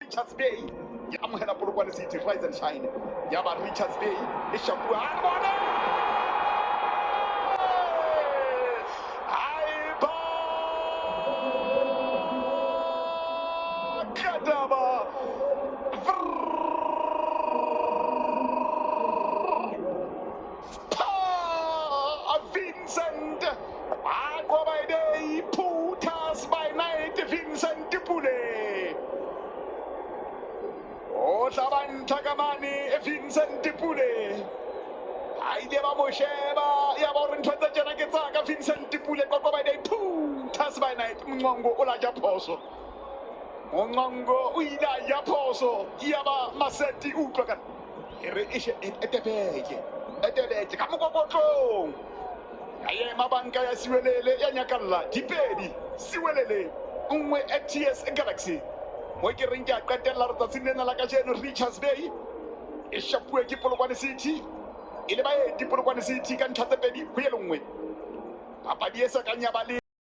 Richards Bay e amogela Polokwane City. Rise and shine ya ba Richards Bay e shapua Vincent by day, Putas by night, Vincent Pule. Oh, Saban Tagamani, Vincent Pule. I never Mosheba, Yaborin Twazajanagazaga, Vincent Pule, by day, Putas by night, Mongo Ola Japoso. Mongo Uida Japoso, Yaba Maseti Upragan. Here is at the page, come on. Aye mabanka ya siwelele ya nyakalla dipedi siwelele unwe ATS Galaxy mo ke reng ke a qetella re tsatsing la ka jeno Richards Bay e shapue ke Polokwane City ile ba e di Polokwane City ka ntlha tse pedi ho ye lengwe papadi e sa ka nya ba le